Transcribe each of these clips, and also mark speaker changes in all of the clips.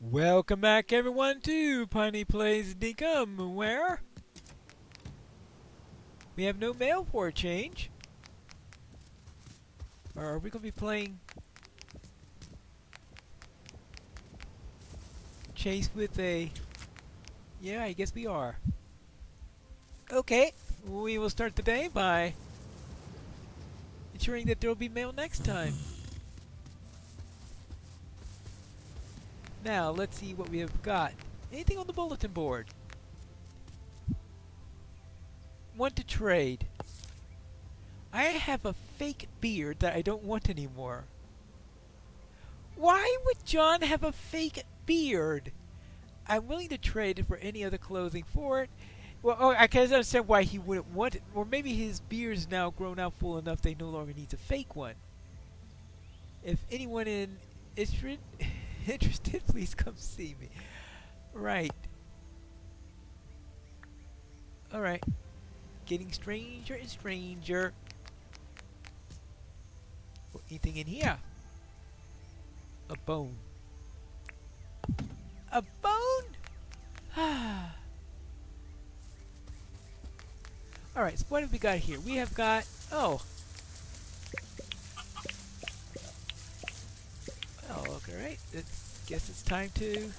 Speaker 1: Welcome back, everyone, to Piney Plays Dinkum, where we have no mail for a change. Or are we going to be playing Chase with a... Yeah, I guess we are. Okay, we will start the day by ensuring that there will be mail next time. Now, let's see what we have got. Anything on the bulletin board? Want to trade. I have a fake beard that I don't want anymore. Why would John have a fake beard? I'm willing to trade it for any other clothing for it. Well, I can understand why he wouldn't want it. Or maybe his beard's now grown out full enough they no longer needs a fake one. If anyone interested, please come see me. Right. Alright. Getting stranger and stranger. Anything in here? A bone. A bone? Alright, so what have we got here? We have got... Oh. Oh, okay, right. Guess it's time to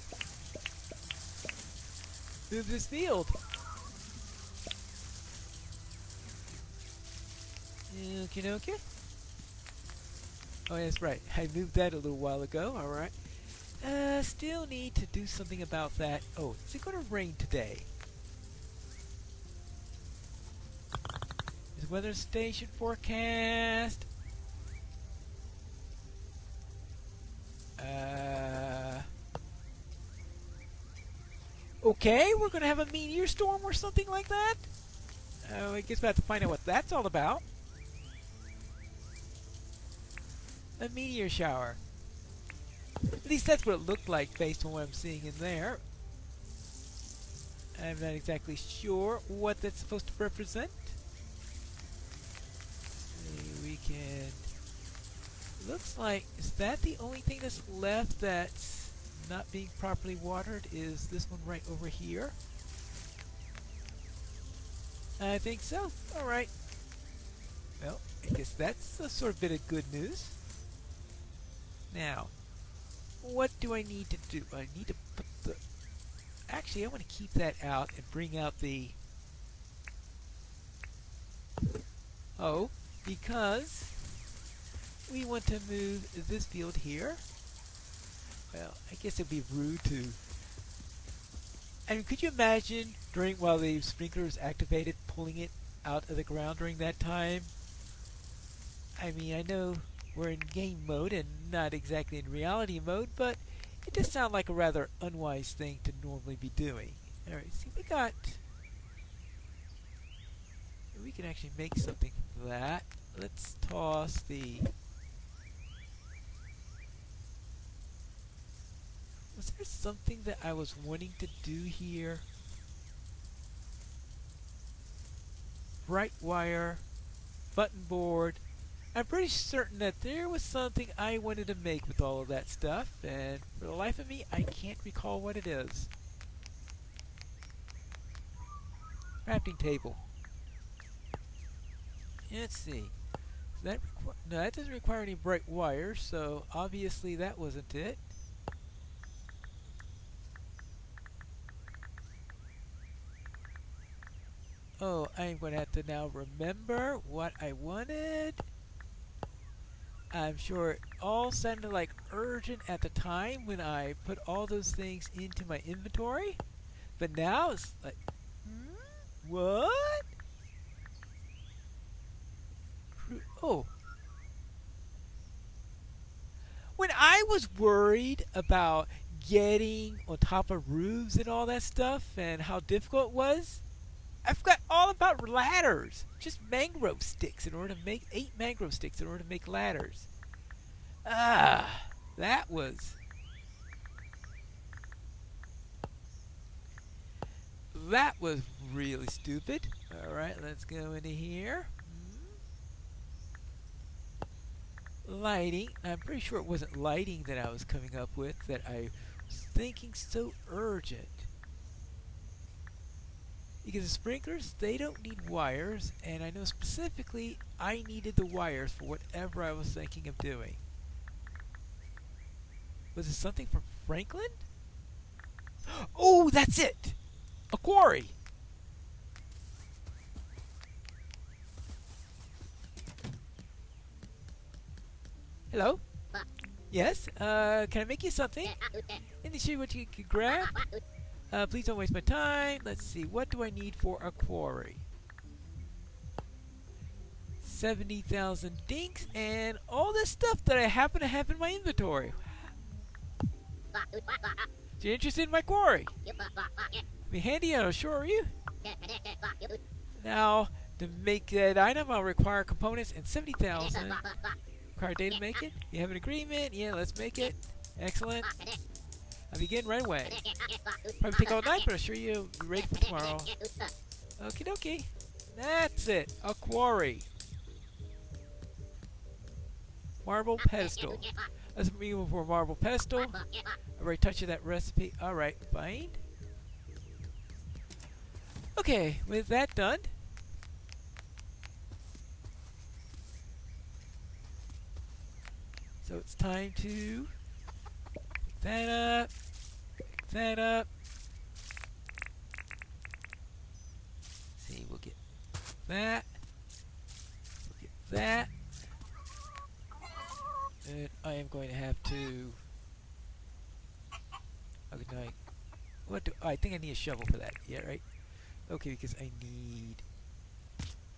Speaker 1: move this field. Okay. Oh, that's right. I moved that a little while ago. Alright. Still need to do something about that. Oh, is it going to rain today? Is weather station forecast? Okay, we're going to have a meteor storm or something like that? I guess we have to find out what that's all about. A meteor shower. At least that's what it looked like based on what I'm seeing in there. I'm not exactly sure what that's supposed to represent. We can... Looks like, is that the only thing that's left that's not being properly watered? Is this one right over here? I think so. Alright. Well, I guess that's a sort of bit of good news. Now, what do I need to do? I need to put the... Actually, I want to keep that out and bring out the... Oh, because we want to move this field here. Well, I guess it'd be rude to... I mean, could you imagine while the sprinkler is activated, pulling it out of the ground during that time? I mean, I know we're in game mode and not exactly in reality mode, but it does sound like a rather unwise thing to normally be doing. Alright, see, we can actually make something for that. Let's toss the... Was there something that I was wanting to do here? Bright wire, button board. I'm pretty certain that there was something I wanted to make with all of that stuff, and for the life of me, I can't recall what it is. Crafting table. Let's see. No, that doesn't require any bright wires, so obviously that wasn't it. Oh, I'm going to have to now remember what I wanted. I'm sure it all sounded like urgent at the time when I put all those things into my inventory. But now it's like, what? Oh. When I was worried about getting on top of roofs and all that stuff and how difficult it was, I forgot all about ladders. Just mangrove sticks in order to make 8 mangrove sticks in order to make ladders. That was really stupid. All right, let's go into here. Lighting. I'm pretty sure it wasn't lighting that I was coming up with that I was thinking so urgent. Because the sprinklers, they don't need wires, and I know specifically I needed the wires for whatever I was thinking of doing. Was it something from Franklin? Oh, that's it! A quarry! Hello? Yes? Can I make you something? Let me show you what you can grab. Please don't waste my time. Let's see, what do I need for a quarry? 70,000 dinks and all this stuff that I happen to have in my inventory. So you're interested in my quarry? Be handy, I'll assure you. Now, to make that item, I'll require components and 70,000. Require data to make it. You have an agreement? Yeah, let's make it. Excellent. I'll begin right away. Probably take all night, but I'll assure you you'll be ready for tomorrow. Okie dokie. That's it. A quarry. Marble pedestal. Let's move for a marble pedestal. I've already touched that recipe. Alright, fine. Okay, with that done, so it's time to pick that up, pick that up. See, we'll get that, we'll get that, and I am going to have to. Oh, good night. What do I think I need a shovel for that? Yeah, right. Okay, because I need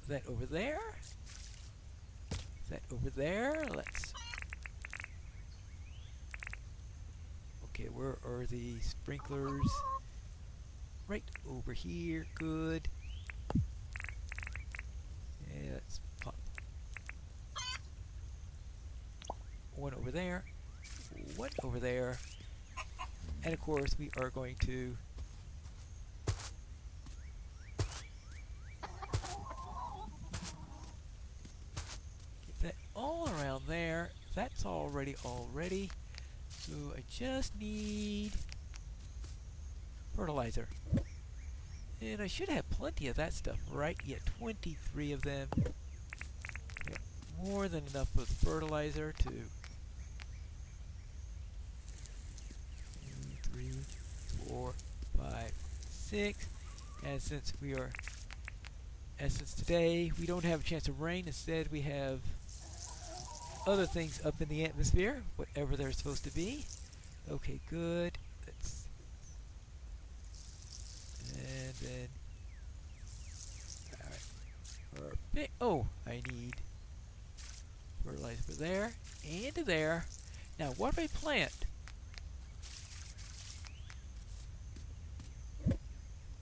Speaker 1: that over there. That over there. Let's. Okay, where are the sprinklers? Right over here. Good. Yeah, let's pop one over there. One over there. And of course, we are going to get that all around there. That's already. So I just need fertilizer. And I should have plenty of that stuff, right? Yeah, 23 of them. Yeah, more than enough of fertilizer to 2, 3, 4, 5, 6. And since today we don't have a chance of rain, instead we have other things up in the atmosphere, whatever they're supposed to be. Okay, good. Let's, and then, alright, perfect. Oh, I need fertilizer for there and to there. Now, what if I plant?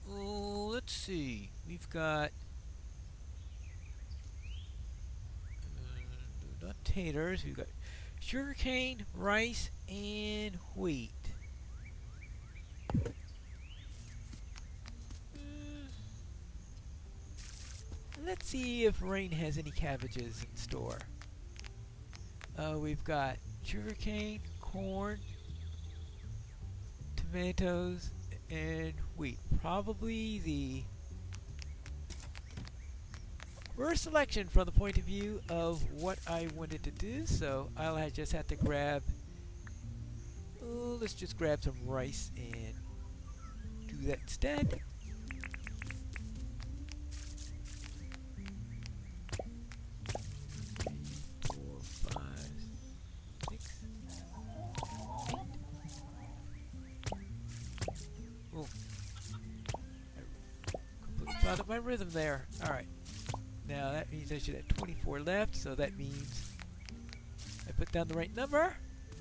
Speaker 1: Let's see. We've got not taters. We've got sugarcane, rice, and wheat. Let's see if Rain has any cabbages in store. We've got sugarcane, corn, tomatoes, and wheat. Probably the worst selection from the point of view of what I wanted to do, so I'll just have to grab, let's just grab some rice and do that instead. 3, 4, 5, 6, 8. Oh, I completely thought of my rhythm there. Alright. Now that means I should have 24 left, so that means I put down the right number.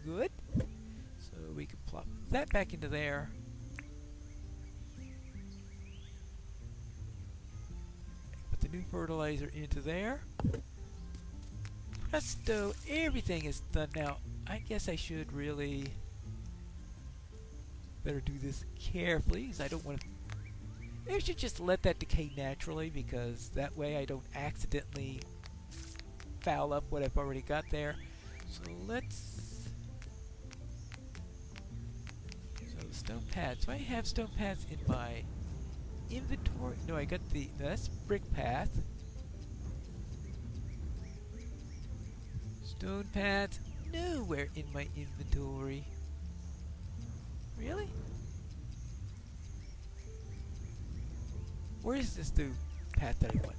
Speaker 1: Good. So we can plop that back into there. Put the new fertilizer into there. Presto, everything is done now. I guess I should really better do this carefully, because I don't want to. I should just let that decay naturally, because that way I don't accidentally foul up what I've already got there. So let's stone pads. Do I have stone pads in my inventory? No, I got the... No, that's brick path. Stone pads nowhere in my inventory. Really? Where is this new path that I want?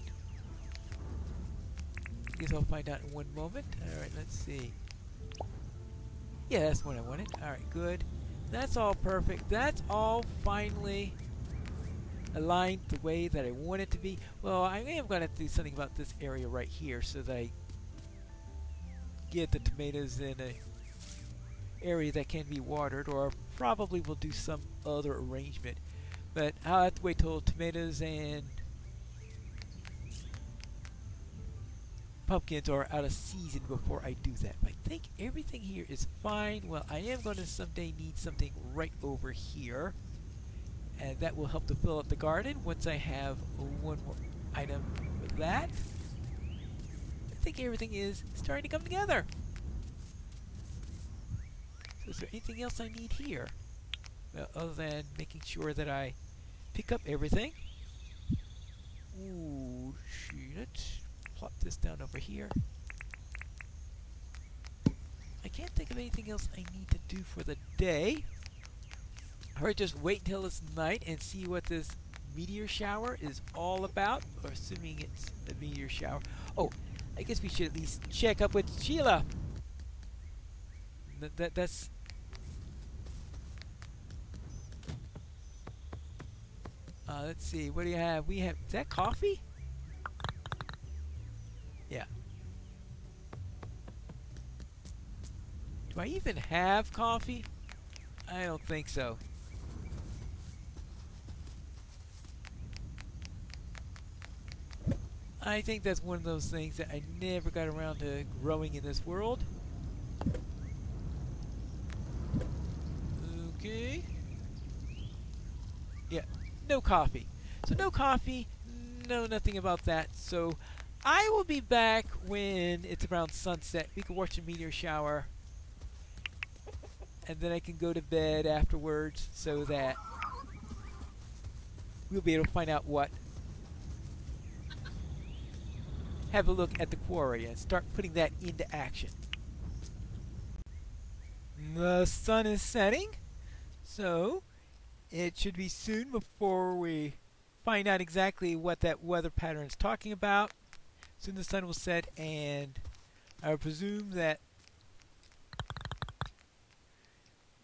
Speaker 1: Guess I'll find out in one moment. Alright, let's see. Yeah, that's what I wanted. Alright, good. That's all perfect. That's all finally aligned the way that I want it to be. Well, I am going to have to do something about this area right here so that I get the tomatoes in a area that can be watered, or probably will do some other arrangement. But I'll have to wait till tomatoes and pumpkins are out of season before I do that. I think everything here is fine. Well, I am going to someday need something right over here, and that will help to fill up the garden once I have one more item for that. I think everything is starting to come together. So is there anything else I need here? Well, other than making sure that I pick up everything. Ooh, shoot it. Plop this down over here. I can't think of anything else I need to do for the day. Or just wait until it's night and see what this meteor shower is all about. Or assuming it's a meteor shower. Oh, I guess we should at least check up with Sheila. That's... let's see, what do you have? We have... Is that coffee? Yeah. Do I even have coffee? I don't think so. I think that's one of those things that I never got around to growing in this world. Okay. Yeah, no coffee. So no coffee, no nothing about that. So I will be back when it's around sunset. We can watch a meteor shower. And then I can go to bed afterwards so that we'll be able to find out what. Have a look at the quarry and start putting that into action. The sun is setting, so it should be soon before we find out exactly what that weather pattern is talking about. Soon the sun will set, and I would presume that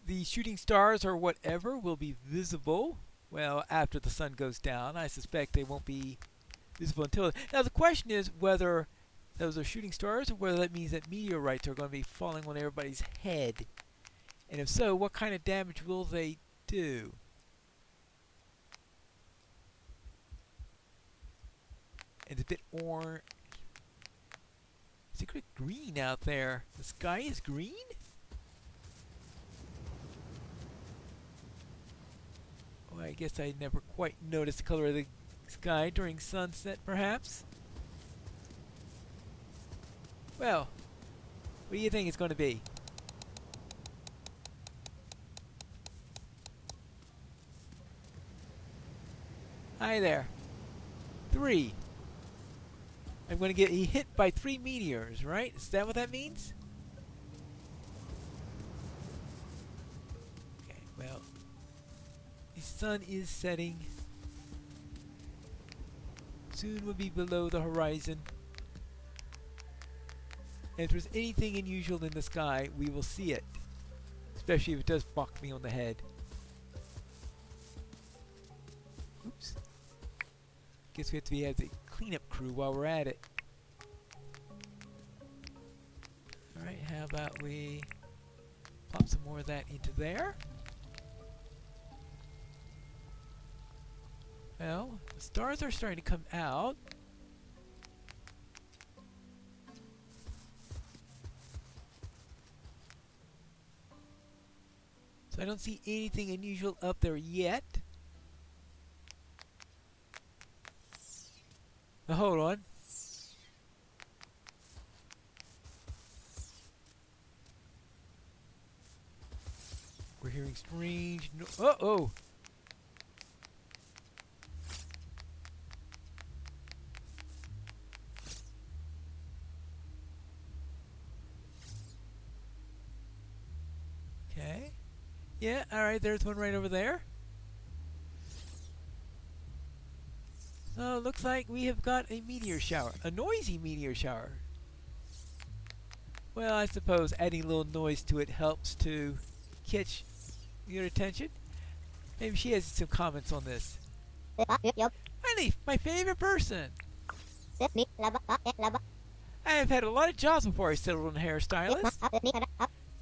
Speaker 1: the shooting stars or whatever will be visible, well, after the sun goes down. I suspect they won't be visible until... Now the question is whether those are shooting stars or whether that means that meteorites are going to be falling on everybody's head. And if so, what kind of damage will they do? It's a bit orange. It's a bit green out there. The sky is green? Oh, I guess I never quite noticed the color of the sky during sunset, perhaps? Well, what do you think it's going to be? Hi there. 3. I'm going to get hit by 3 meteors, right? Is that what that means? Okay, well, the sun is setting. Soon will be below the horizon. And if there's anything unusual in the sky, we will see it. Especially if it does bonk me on the head. Oops. Guess we have to have the cleanup crew while we're at it. Alright, how about we plop some more of that into there? Well, the stars are starting to come out. So I don't see anything unusual up there yet. Now hold on. We're hearing strange uh-oh. Okay. Yeah, alright, there's one right over there. So it looks like we have got a meteor shower. A noisy meteor shower. Well, I suppose adding a little noise to it helps to catch your attention. Maybe she has some comments on this. Pineleaf, my favorite person. I have had a lot of jobs before I settled on hairstylist.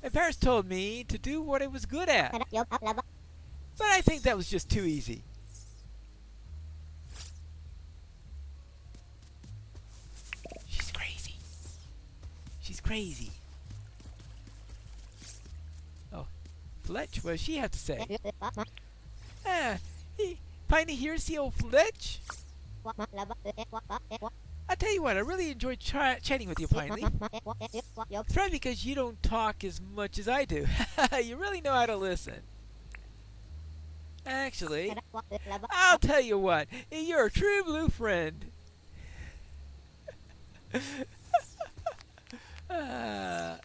Speaker 1: My parents told me to do what I was good at. But I think that was just too easy. She's crazy. She's crazy. Oh, Fletch, what does she have to say? Piney here, see old Fletch? I tell you what, I really enjoyed chatting with you, Piney. It's probably because you don't talk as much as I do. You really know how to listen. Actually, I'll tell you what, you're a true blue friend. Alright.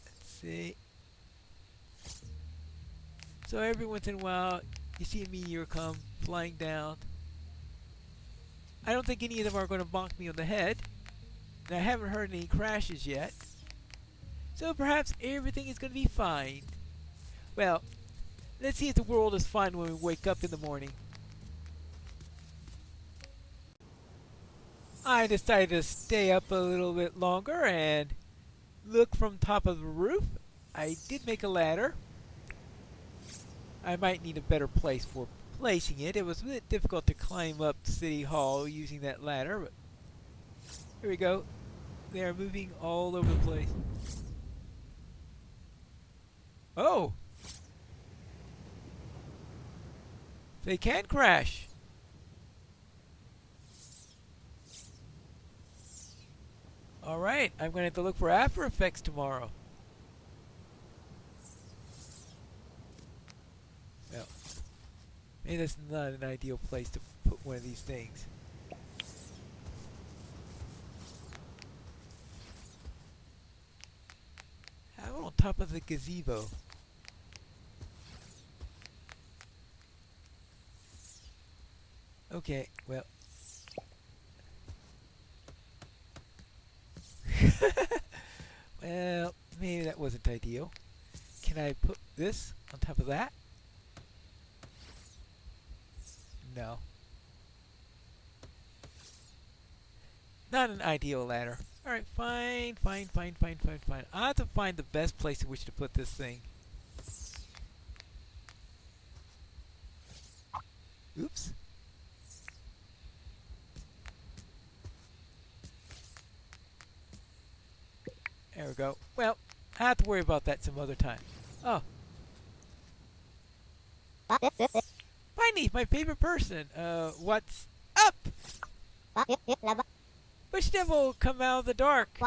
Speaker 1: Let's see. So every once in a while, you see a meteor come flying down. I don't think any of them are going to bonk me on the head. And I haven't heard any crashes yet. So perhaps everything is going to be fine. Well, let's see if the world is fine when we wake up in the morning. I decided to stay up a little bit longer and look from top of the roof. I did make a ladder. I might need a better place for placing it. It was a bit difficult to climb up City Hall using that ladder, but here we go. They are moving all over the place. Oh! They can crash. Alright, I'm going to have to look for After Effects tomorrow. Well, maybe that's not an ideal place to put one of these things. How about on top of the gazebo? Okay, well. Well, maybe that wasn't ideal. Can I put this on top of that? No. Not an ideal ladder. Alright, fine. I'll have to find the best place in which to put this thing. Oops. There we go. Well, I have to worry about that some other time. Oh. Pineleaf, my favorite person. What's up? Wish devil come out of the dark.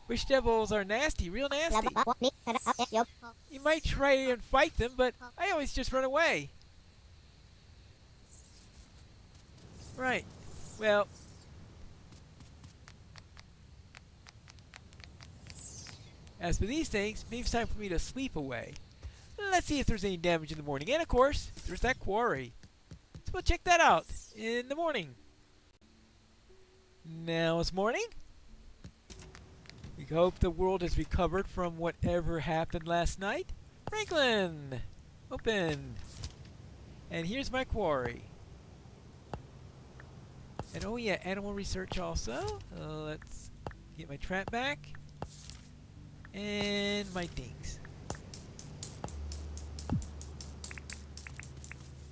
Speaker 1: Wish devils are nasty, real nasty. You might try and fight them, but I always just run away. Right. Well. As for these things, maybe it's time for me to sleep away. Let's see if there's any damage in the morning. And of course, there's that quarry. So we'll check that out in the morning. Now it's morning. We hope the world has recovered from whatever happened last night. Franklin! Open! And here's my quarry. And oh yeah, animal research also. Let's get my trap back. And my dings.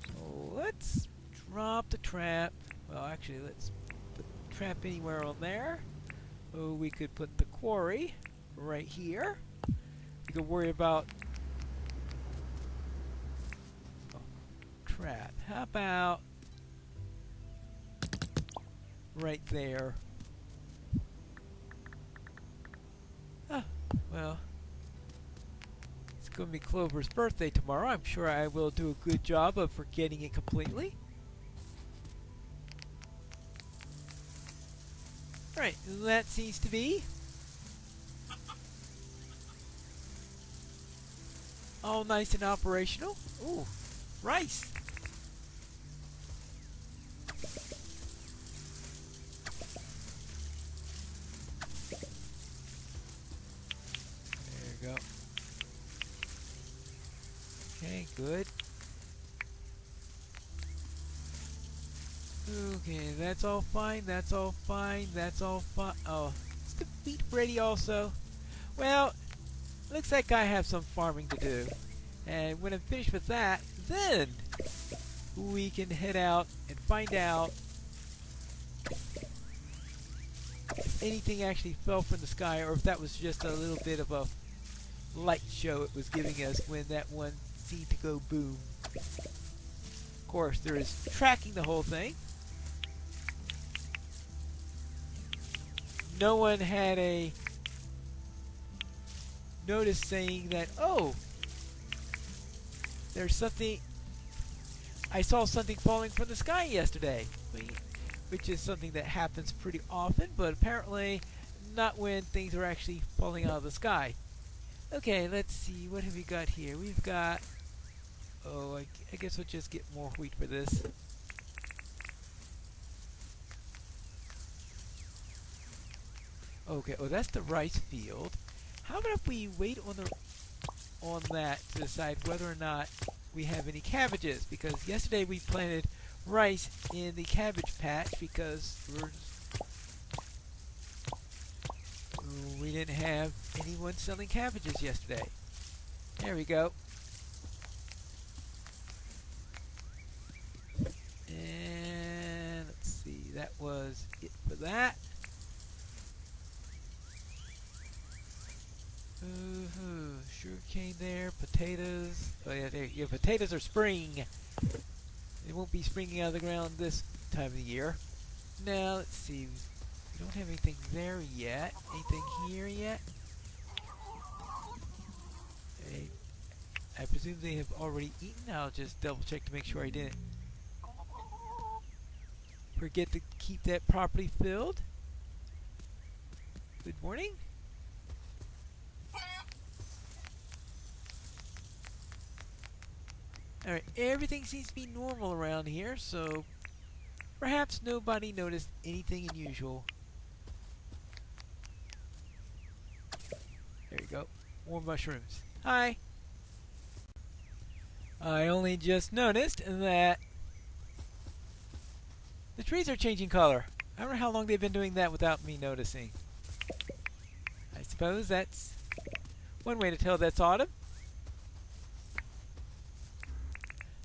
Speaker 1: So let's drop the trap. Well, actually, let's put the trap anywhere on there. Oh, we could put the quarry right here. We could worry about trap. How about right there? Well, it's going to be Clover's birthday tomorrow. I'm sure I will do a good job of forgetting it completely. Alright, that seems to be all nice and operational. Ooh, rice. There you go. Okay, good. Okay, that's all fine, that's all fine, that's all fine. Oh, is the wheat ready also? Well, looks like I have some farming to do. And when I'm finished with that, then we can head out and find out if anything actually fell from the sky or if that was just a little bit of a light show it was giving us when that one seemed to go boom. Of course, there is tracking the whole thing. No one had a notice saying that, oh, there's something, I saw something falling from the sky yesterday, which is something that happens pretty often, but apparently not when things are actually falling out of the sky. Okay, let's see, what have we got here? We've got, oh, I guess we'll just get more wheat for this. Okay, oh, that's the rice field. How about if we wait on that to decide whether or not we have any cabbages? Because yesterday we planted rice in the cabbage patch because we didn't have anyone selling cabbages yesterday. There we go. And let's see, that was it for that. Sugarcane there, potatoes. Oh yeah, there. Yeah, potatoes are spring. They won't be springing out of the ground this time of the year. Now let's see. We don't have anything there yet. Anything here yet? I presume they have already eaten. I'll just double check to make sure I didn't forget to keep that properly filled. Good morning. Alright, everything seems to be normal around here, so perhaps nobody noticed anything unusual. There you go. More mushrooms. Hi! I only just noticed that the trees are changing color. I don't know how long they've been doing that without me noticing. I suppose that's one way to tell that's autumn.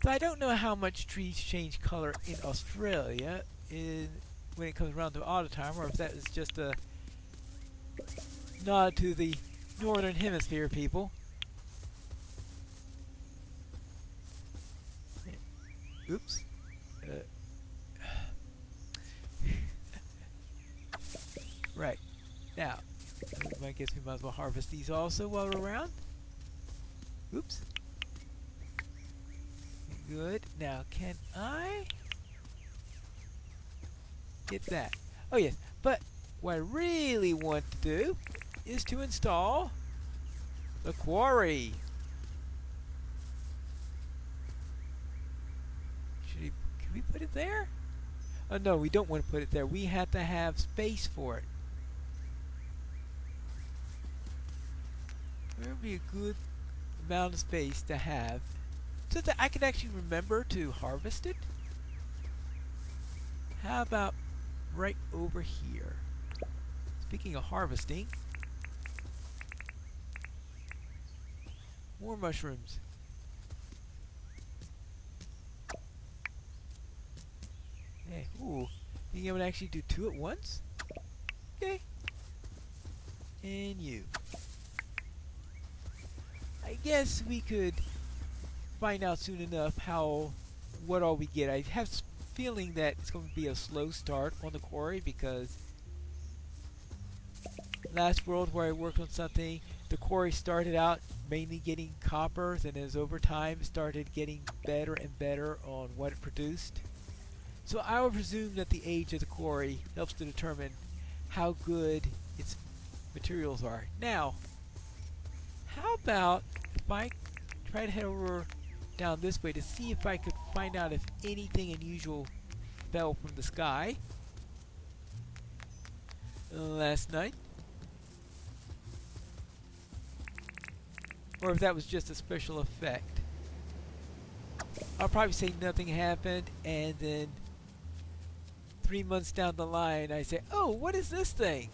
Speaker 1: So I don't know how much trees change color in Australia when it comes around to autumn time, or if that is just a nod to the northern hemisphere people. Oops. Right. Now, I guess we might as well harvest these also while we're around. Oops. Good. Now, can I get that? Oh, yes. But what I really want to do is to install the quarry. Can we put it there? Oh, no, we don't want to put it there. We have to have space for it. Where would be a good amount of space to have so that I can actually remember to harvest it? How about right over here? Speaking of harvesting, more mushrooms. Hey, ooh, being able to actually do two at once? Okay. And you. I guess we could find out soon enough what all we get. I have a feeling that it's going to be a slow start on the quarry because last world where I worked on something, The quarry started out mainly getting copper, and as over time started getting better and better on what it produced. So I would presume that the age of the quarry helps to determine how good its materials are. Now, how about if I try to head over down this way to see if I could find out if anything unusual fell from the sky last night, or if that was just a special effect. I'll probably say nothing happened, and then 3 months down the line I say, oh, what is this thing?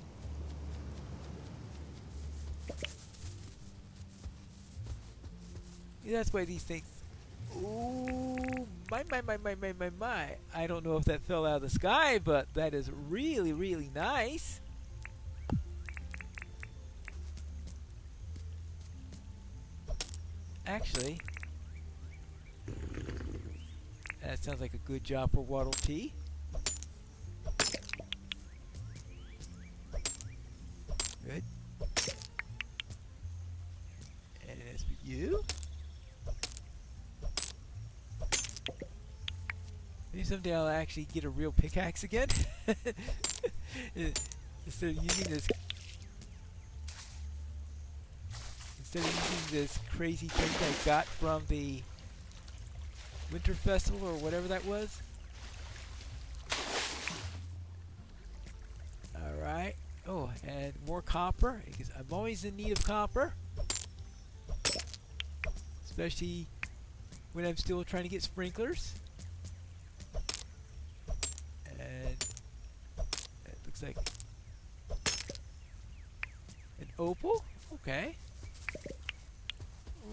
Speaker 1: That's why these things, ooh, my. I don't know if that fell out of the sky, but that is really, really nice. Actually, that sounds like a good job for Waddle Tea. Good. And as for you, maybe someday I'll actually get a real pickaxe again. Instead of using this crazy thing I got from the Winter Festival or whatever that was. Alright. Oh, and more copper, because I'm always in need of copper. Especially when I'm still trying to get sprinklers. And it looks like an opal. Okay.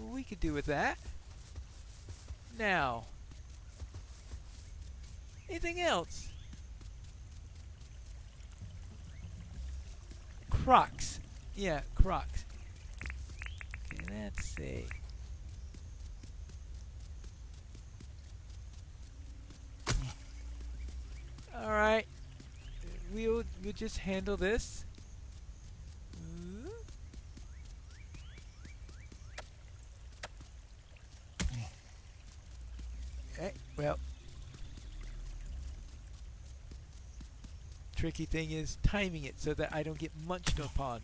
Speaker 1: We could do with that. Now, anything else? Crocs. Yeah, Crocs. Okay, let's see. Alright. We'll just handle this. Okay, well. Tricky thing is timing it so that I don't get munched upon.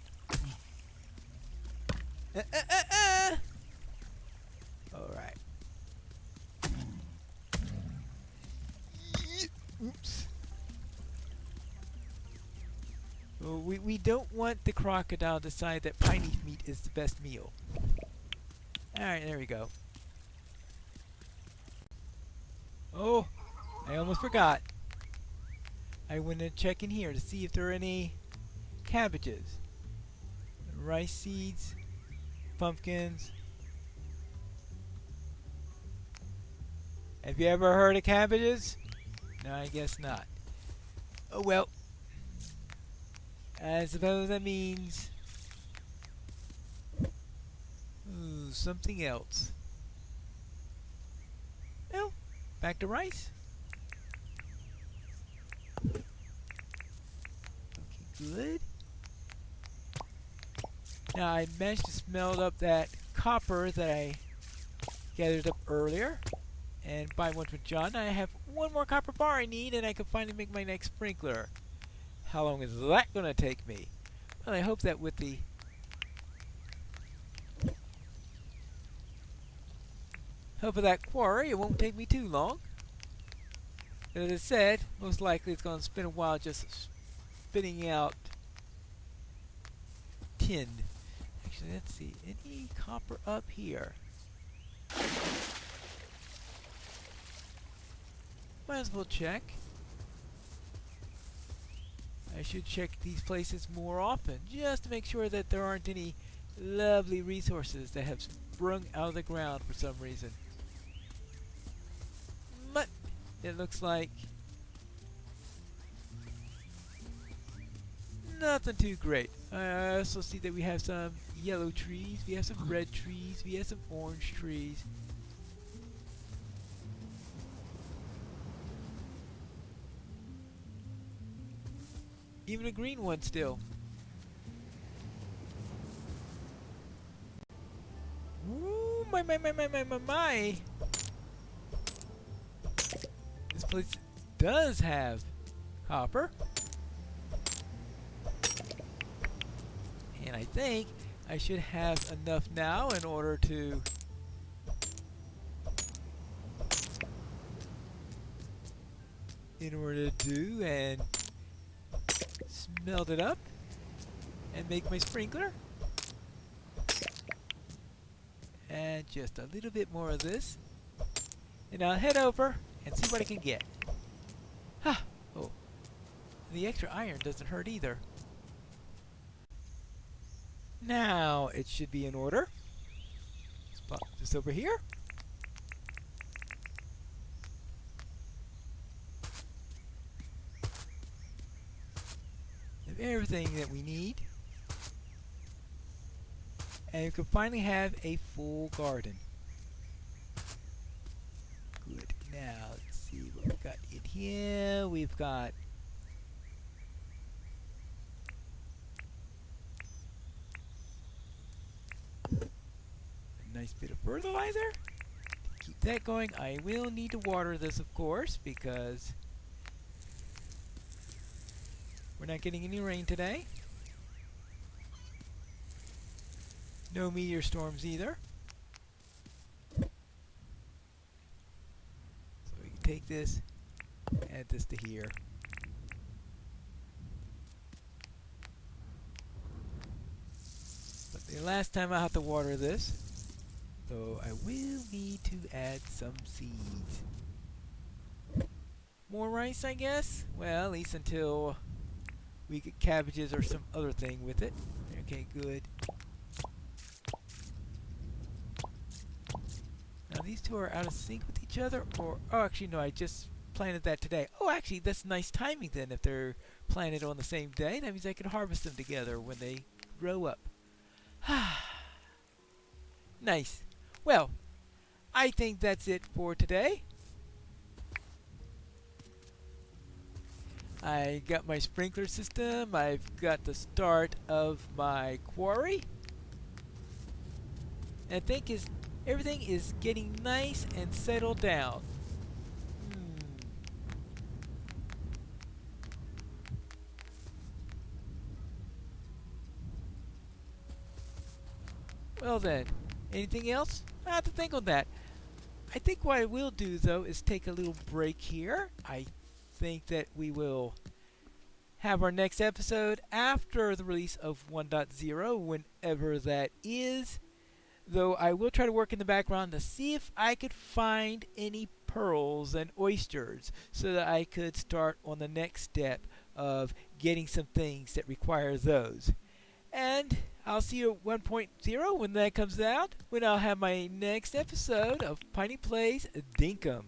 Speaker 1: Alright. Oops. Well, we don't want the crocodile to decide that Pineleaf meat is the best meal. Alright, there we go. Oh, I almost forgot. I went to check in here to see if there are any cabbages, rice seeds, pumpkins. Have you ever heard of cabbages? No, I guess not. Oh well. I suppose that means something else. Well, back to rice. Okay, good. Now I managed to smelt up that copper that I gathered up earlier. And buy one for John. I have one more copper bar I need, and I can finally make my next sprinkler. How long is that going to take me? Well, I hope that with the help of that quarry, it won't take me too long. As I said, most likely it's going to spend a while just spitting out tin. Actually, let's see. Any copper up here? Might as well check. I should check these places more often, just to make sure that there aren't any lovely resources that have sprung out of the ground for some reason. But it looks like nothing too great. I also see that we have some yellow trees, we have some red trees, we have some orange trees. Even a green one still. my. This place does have copper. And I think I should have enough now in order to do and smelt it up and make my sprinkler. And just a little bit more of this. And I'll head over and see what I can get. Ha! Oh. The extra iron doesn't hurt either. Now it should be in order. Let's pop this over here. Have everything that we need. And we can finally have a full garden. Good. Now let's see what we've got in here. We've got a nice bit of fertilizer. To keep that going, I will need to water this, of course, because we're not getting any rain today. No meteor storms either. So we can take this, add this to here. But the last time I have to water this, so I will need to add some seeds. More rice, I guess? Well, at least until we get cabbages or some other thing with it. Okay, good. Now these two are out of sync with each other, or oh, actually no, I just planted that today. Oh, actually that's nice timing then. If they're planted on the same day, that means I can harvest them together when they grow up. Nice. Well, I think that's it for today. I got my sprinkler system. I've got the start of my quarry. And I think everything is getting nice and settled down. Well then, anything else? I have to think on that. I think what I will do though is take a little break here. I think that we will have our next episode after the release of 1.0, whenever that is. Though I will try to work in the background to see if I could find any pearls and oysters so that I could start on the next step of getting some things that require those. And I'll see you at 1.0 when that comes out, when I'll have my next episode of Piney Plays Dinkum.